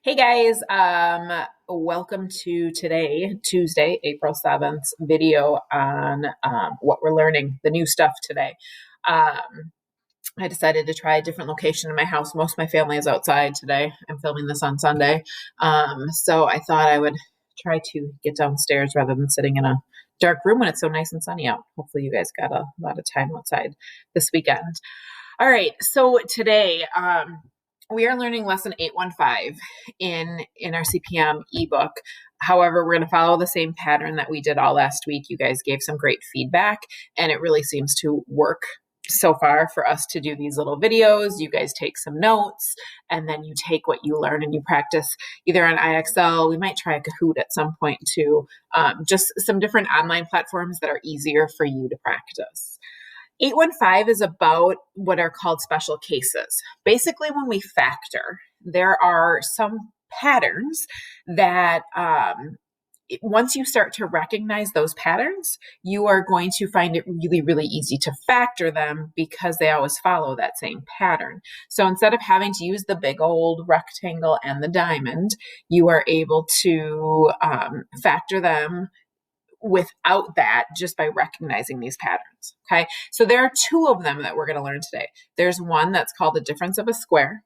Hey guys, welcome to today, Tuesday, April 7th video on what we're learning, the new stuff today. I decided to try a different location in my house. Most of my family is outside today. I'm filming this on Sunday. So I thought I would try to get downstairs rather than sitting in a dark room when it's so nice and sunny out. Hopefully you guys got a lot of time outside this weekend. All right, so today we are learning lesson 815 in our CPM ebook. However, we're going to follow the same pattern that we did all last week. You guys gave some great feedback, and it really seems to work so far for us to do these little videos. You guys take some notes, and then you take what you learn and you practice either on IXL. We might try a Kahoot at some point too. Just some different online platforms that are easier for you to practice. 815 is about what are called special cases. Basically, when we factor, there are some patterns that once you start to recognize those patterns, you are going to find it really, really easy to factor them because they always follow that same pattern. So instead of having to use the big old rectangle and the diamond, you are able to factor them without that just by recognizing these patterns. Okay, so there are two of them that we're going to learn today. There's one that's called the difference of a square,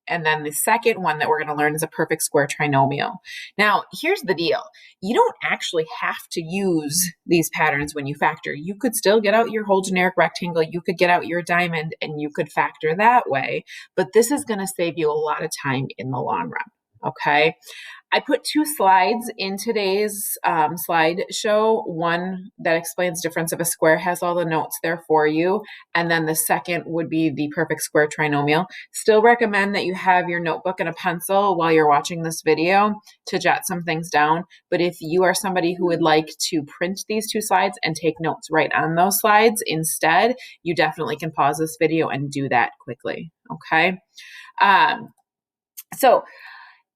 and then the second one that we're going to learn is a perfect square trinomial. Now, here's the deal. You don't actually have to use these patterns when you factor. You could still get out your whole generic rectangle, you could get out your diamond, and you could factor that way, but this is going to save you a lot of time in the long run. Okay, I put two slides in today's slideshow. One that explains difference of a square has all the notes there for you. And then the second would be the perfect square trinomial. Still recommend that you have your notebook and a pencil while you're watching this video to jot some things down. But if you are somebody who would like to print these two slides and take notes right on those slides instead, you definitely can pause this video and do that quickly. Okay. So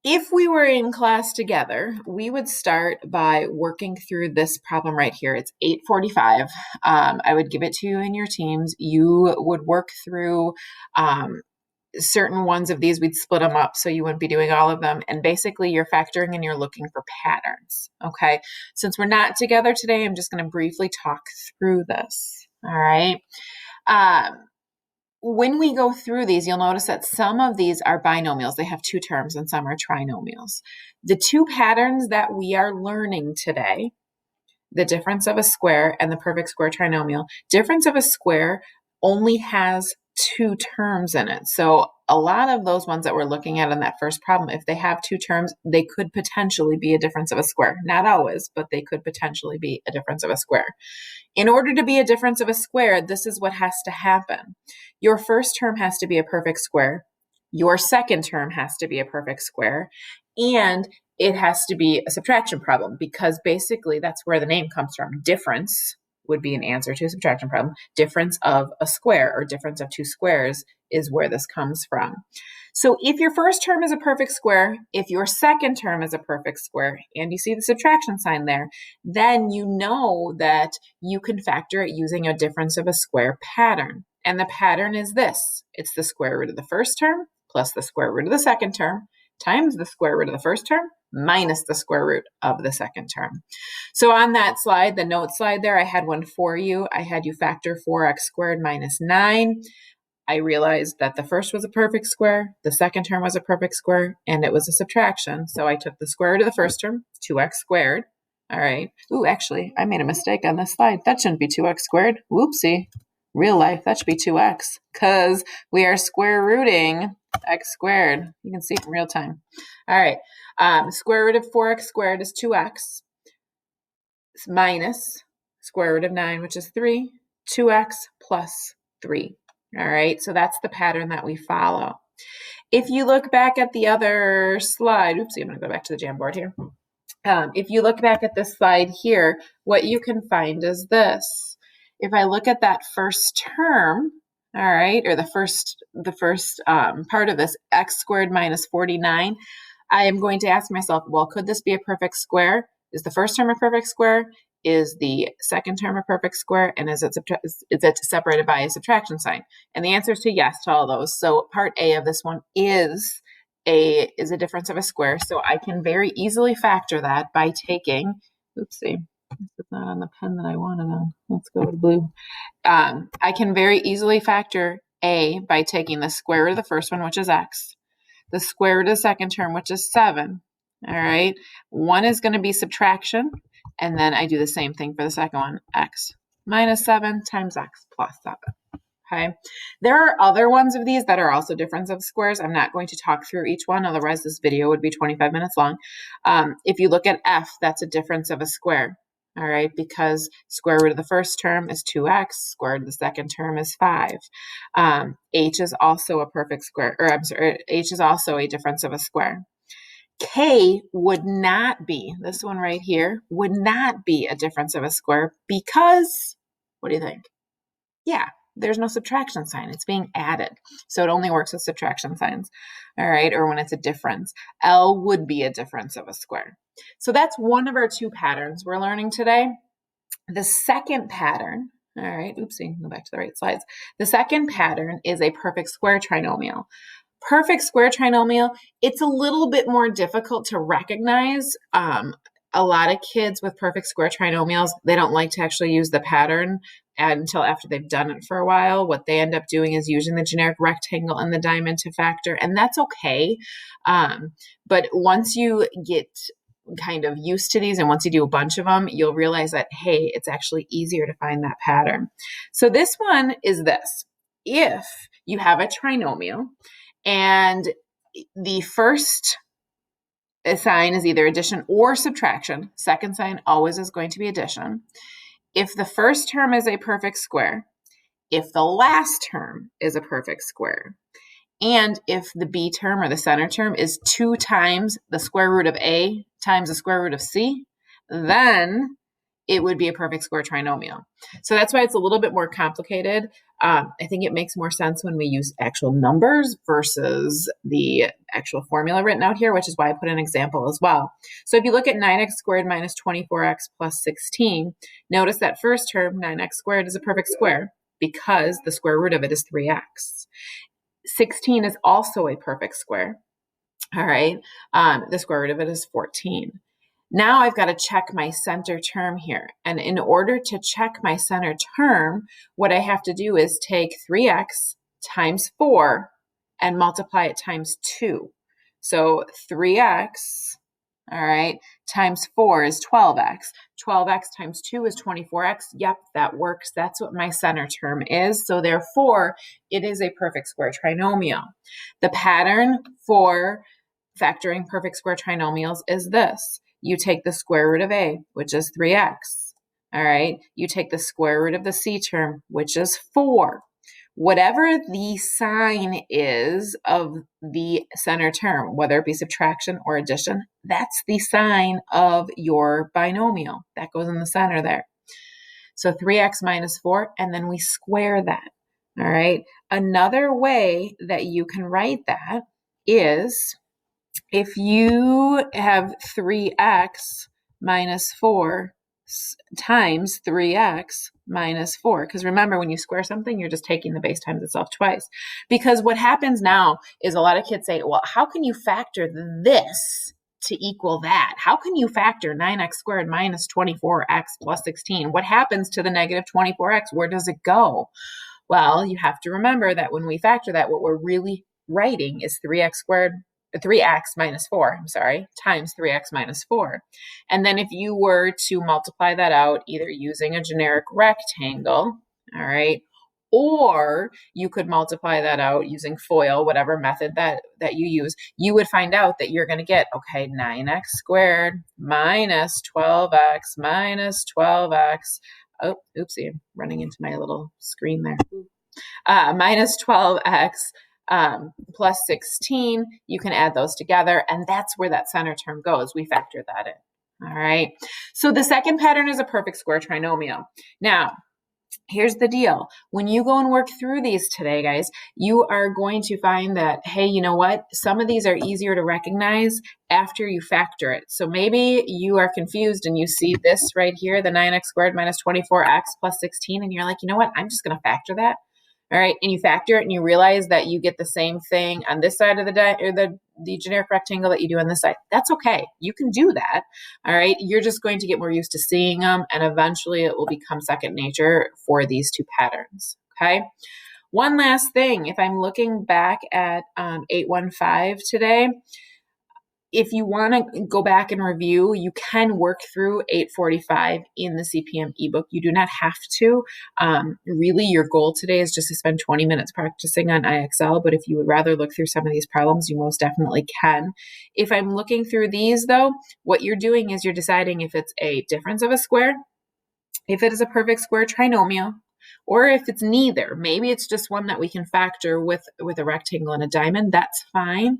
if we were in class together, we would start by working through this problem right here. It's 8:45. I would give it to you in your teams. You would work through certain ones of these. We'd split them up so you wouldn't be doing all of them. And basically, you're factoring and you're looking for patterns. Okay. Since we're not together today, I'm just going to briefly talk through this. All right. When we go through these, you'll notice that some of these are binomials. They have two terms, and some are trinomials. The two patterns that we are learning today, the difference of a square and the perfect square trinomial, difference of a square only has two terms in it. So a lot of those ones that we're looking at in that first problem, if they have two terms, they could potentially be a difference of a square. Not always, but they could potentially be a difference of a square. In order to be a difference of a square, this is what has to happen. Your first term has to be a perfect square. Your second term has to be a perfect square. And it has to be a subtraction problem because basically that's where the name comes from. Difference would be an answer to a subtraction problem. Difference of a square or difference of two squares is where this comes from. So if your first term is a perfect square, if your second term is a perfect square, and you see the subtraction sign there, then you know that you can factor it using a difference of a square pattern. And the pattern is this. It's the square root of the first term plus the square root of the second term times the square root of the first term minus the square root of the second term. So on that slide, the note slide there, I had one for you. I had you factor 4x squared minus 9. I realized that the first was a perfect square, the second term was a perfect square, and it was a subtraction. So I took the square root of the first term, 2x squared. All right. Ooh, actually, I made a mistake on this slide. That shouldn't be 2x squared. Whoopsie. Real life, that should be 2x because we are square rooting x squared. You can see it in real time. All right. Square root of 4x squared is 2x minus square root of 9, which is 3, 2x plus 3. All right, so that's the pattern that we follow. If you look back at the other slide, oopsie, I'm going to go back to the Jamboard here. If you look back at this slide here, what you can find is this. If I look at that first term, all right, or the first part of this, x squared minus 49, I am going to ask myself, well, could this be a perfect square? Is the first term a perfect square? Is the second term a perfect square? And is it separated by a subtraction sign? And the answer is to yes to all those. So part A of this one is A is a difference of a square, so I can very easily factor that by taking, oopsie, this is not on the pen that I wanted on. Let's go with blue. I can very easily factor A by taking the square root of the first one, which is x, the square root of the second term, which is 7. All right. One is going to be subtraction, and then I do the same thing for the second one, x minus 7 times x plus 7. Okay. There are other ones of these that are also difference of squares. I'm not going to talk through each one, otherwise this video would be 25 minutes long. If you look at f, that's a difference of a square. All right, because square root of the first term is 2x, square root of the second term is 5. H is also a perfect square, or I'm sorry, H is also a difference of a square. K would not be, this one right here, would not be a difference of a square because, what do you think? Yeah, there's no subtraction sign. It's being added. So it only works with subtraction signs, all right, or when it's a difference. L would be a difference of a square. So that's one of our two patterns we're learning today. The second pattern, all right, oopsie, go back to the right slides. The second pattern is a perfect square trinomial. Perfect square trinomial, it's a little bit more difficult to recognize. A lot of kids with perfect square trinomials, they don't like to actually use the pattern until after they've done it for a while. What they end up doing is using the generic rectangle and the diamond to factor, and that's okay. But once you get kind of used to these and once you do a bunch of them, you'll realize that, hey, it's actually easier to find that pattern. So this one is this. If you have a trinomial and the first sign is either addition or subtraction, second sign always is going to be addition. If the first term is a perfect square, if the last term is a perfect square, and if the B term or the center term is 2 times the square root of A times the square root of C, then it would be a perfect square trinomial. So that's why it's a little bit more complicated. I think it makes more sense when we use actual numbers versus the actual formula written out here, which is why I put an example as well. So if you look at 9x squared minus 24x plus 16, notice that first term, 9x squared, is a perfect square because the square root of it is 3x. 16 is also a perfect square. All right. The square root of it is 14. Now I've got to check my center term here. And in order to check my center term, what I have to do is take 3x times 4 and multiply it times 2. So 3x, all right, times 4 is 12x. 12x times 2 is 24x. Yep, that works. That's what my center term is. So therefore, it is a perfect square trinomial. The pattern for factoring perfect square trinomials is this. You take the square root of A, which is 3x. All right. You take the square root of the C term, which is 4. Whatever the sign is of the center term, whether it be subtraction or addition, that's the sign of your binomial. That goes in the center there. So 3x minus 4, and then we square that. All right. Another way that you can write that is if you have 3x minus 4 times 3x minus 4, because remember, when you square something, you're just taking the base times itself twice. Because what happens now is a lot of kids say, well, how can you factor this to equal that? How can you factor 9x squared minus 24x plus 16? What happens to the negative 24x? Where does it go? Well, you have to remember that when we factor that, what we're really writing is 3x minus 4, times 3x minus 4. And then if you were to multiply that out either using a generic rectangle, all right, or you could multiply that out using FOIL, whatever method that you use, you would find out that you're going to get, okay, 9x squared minus 12x minus 12x. Oh, oopsie, I'm running into my little screen there. Minus 12x plus 16, you can add those together, and that's where that center term goes. We factor that in. All right. So the second pattern is a perfect square trinomial. Now, here's the deal. When you go and work through these today, guys, you are going to find that, hey, you know what? Some of these are easier to recognize after you factor it. So maybe you are confused and you see this right here, the 9x squared minus 24x plus 16, and you're like, you know what? I'm just going to factor that. All right, and you factor it and you realize that you get the same thing on this side of the generic rectangle that you do on this side. That's okay. You can do that. All right, you're just going to get more used to seeing them, and eventually it will become second nature for these two patterns. Okay. One last thing, if I'm looking back at 815 today, if you want to go back and review, you can work through 845 in the CPM ebook. You do not have to. Really, your goal today is just to spend 20 minutes practicing on IXL, but if you would rather look through some of these problems, you most definitely can. If I'm looking through these, though, what you're doing is you're deciding if it's a difference of a square, if it is a perfect square trinomial, or if it's neither. Maybe it's just one that we can factor with a rectangle and a diamond. That's fine.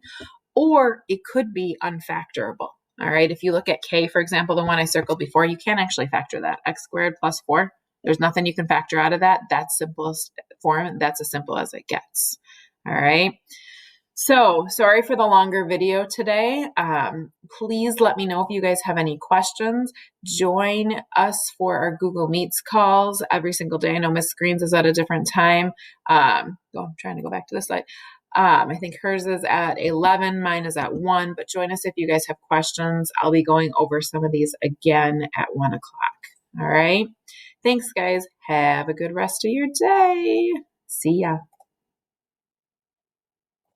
Or it could be unfactorable. All right, if you look at k, for example, the one I circled before, you can't actually factor that. X squared plus 4, there's nothing you can factor out of that. That's simplest form. That's as simple as it gets. All right. So sorry for the longer video today. Please let me know if you guys have any questions. Join us for our Google Meets calls every single day. I know Miss Screens is at a different time. I'm trying to go back to this slide. I think hers is at 11, mine is at 1, but join us if you guys have questions. I'll be going over some of these again at 1 o'clock. All right. Thanks, guys. Have a good rest of your day. See ya.